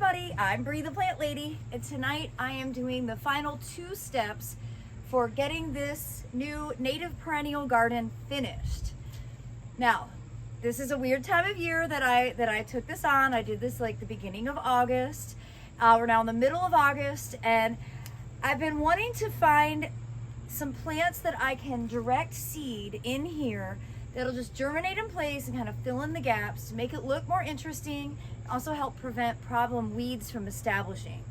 everybody, I'm Bree the Plant Lady, and tonight I am doing the final 2 steps for getting this new native perennial garden finished. Now, this is a weird time of year that I took this on. I did this like the beginning of August. We're now in the middle of August, and I've been wanting to find some plants that I can direct seed in here that'll just germinate in place and kind of fill in the gaps to make it look more interesting, also help prevent problem weeds from establishing.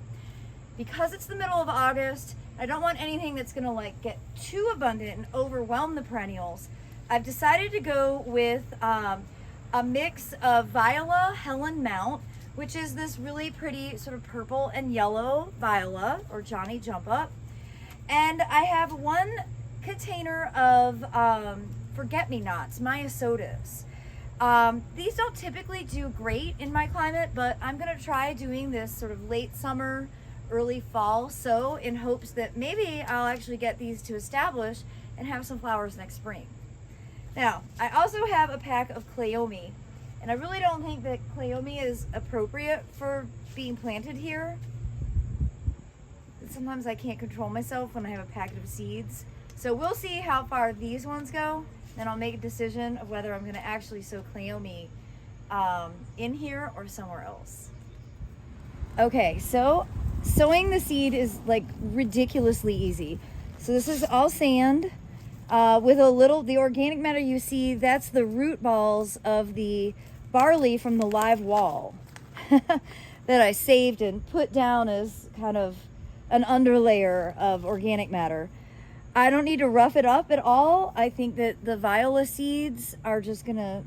Because it's the middle of August, I don't want anything that's gonna like get too abundant and overwhelm the perennials. I've decided to go with a mix of viola Helen Mount, which is this really pretty sort of purple and yellow viola, or Johnny Jump Up. And I have 1 container of forget-me-nots, Myosotis. These don't typically do great in my climate, but I'm gonna try doing this sort of late summer, early fall sow in hopes that maybe I'll actually get these to establish and have some flowers next spring. Now, I also have a pack of Cleome, and I really don't think that Cleome is appropriate for being planted here. Sometimes I can't control myself when I have a packet of seeds. So we'll see how far these ones go. Then I'll make a decision of whether I'm gonna actually sow Cleome in here or somewhere else. Okay, so sowing the seed is like ridiculously easy. So this is all sand with a little, the organic matter you see, that's the root balls of the barley from the live wall that I saved and put down as kind of an underlayer of organic matter. I don't need to rough it up at all. I think that the viola seeds are just gonna,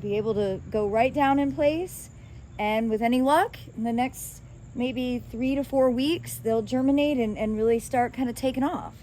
be able to go right down in place. And with any luck, in the next maybe 3 to 4 weeks, they'll germinate and really start kind of taking off.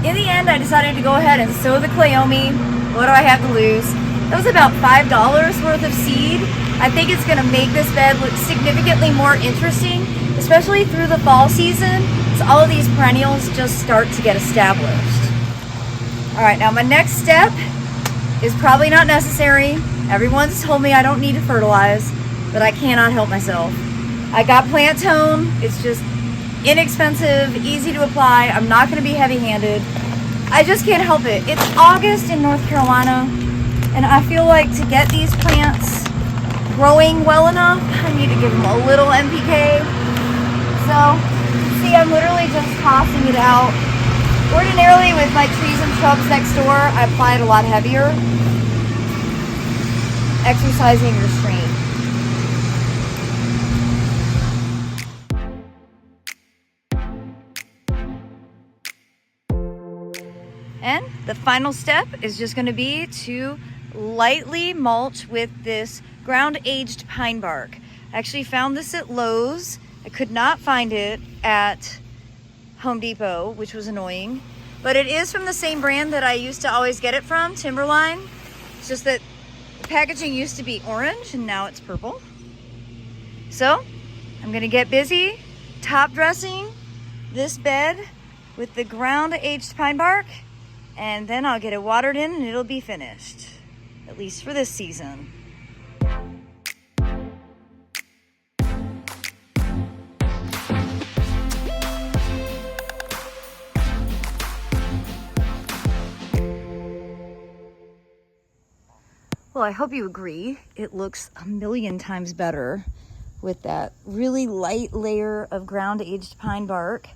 In the end, I decided to go ahead and sow the Cleome. What do I have to lose? That was about $5 worth of seed. I think it's gonna make this bed look significantly more interesting, especially through the fall season, so all of these perennials just start to get established. All right, now my next step is probably not necessary. Everyone's told me I don't need to fertilize, but I cannot help myself. I got Plant Tone. It's just inexpensive, easy to apply. I'm not going to be heavy-handed. I just can't help it. It's August in North Carolina, and I feel like to get these plants growing well enough, I need to give them a little NPK. So, see, I'm literally just tossing it out. Ordinarily, with my trees and shrubs next door, I apply it a lot heavier. Exercising restraint. And the final step is just going to be to lightly mulch with this ground-aged pine bark. I actually found this at Lowe's. I could not find it at Home Depot, which was annoying. But it is from the same brand that I used to always get it from, Timberline. It's just that the packaging used to be orange and now it's purple. So I'm going to get busy top dressing this bed with the ground-aged pine bark. And then I'll get it watered in and it'll be finished, at least for this season. Well, I hope you agree. It looks a million times better with that really light layer of ground-aged pine bark.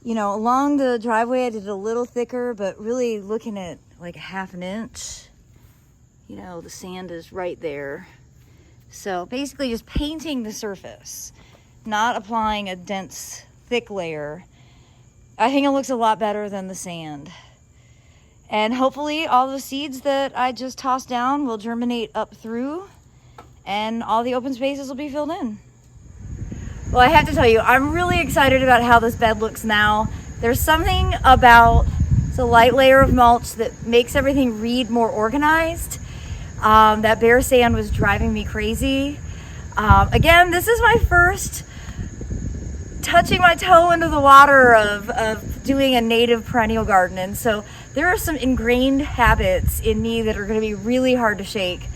Along the driveway, I did it a little thicker, but really looking at like a ½ an inch, the sand is right there. So basically just painting the surface, not applying a dense, thick layer. I think it looks a lot better than the sand. And hopefully all the seeds that I just tossed down will germinate up through and all the open spaces will be filled in. Well, I have to tell you, I'm really excited about how this bed looks now. There's something about the light layer of mulch that makes everything read more organized. That bare sand was driving me crazy. Again, this is my first touching my toe into the water of doing a native perennial garden. And so there are some ingrained habits in me that are going to be really hard to shake.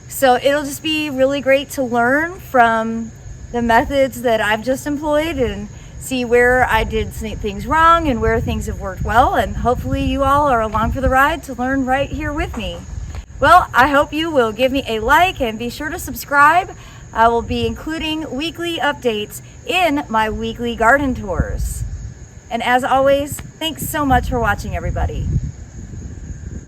So it'll just be really great to learn from the methods that I've just employed and see where I did things wrong and where things have worked well. And hopefully you all are along for the ride to learn right here with me. Well, I hope you will give me a like and be sure to subscribe. I will be including weekly updates in my weekly garden tours. And as always, thanks so much for watching, everybody.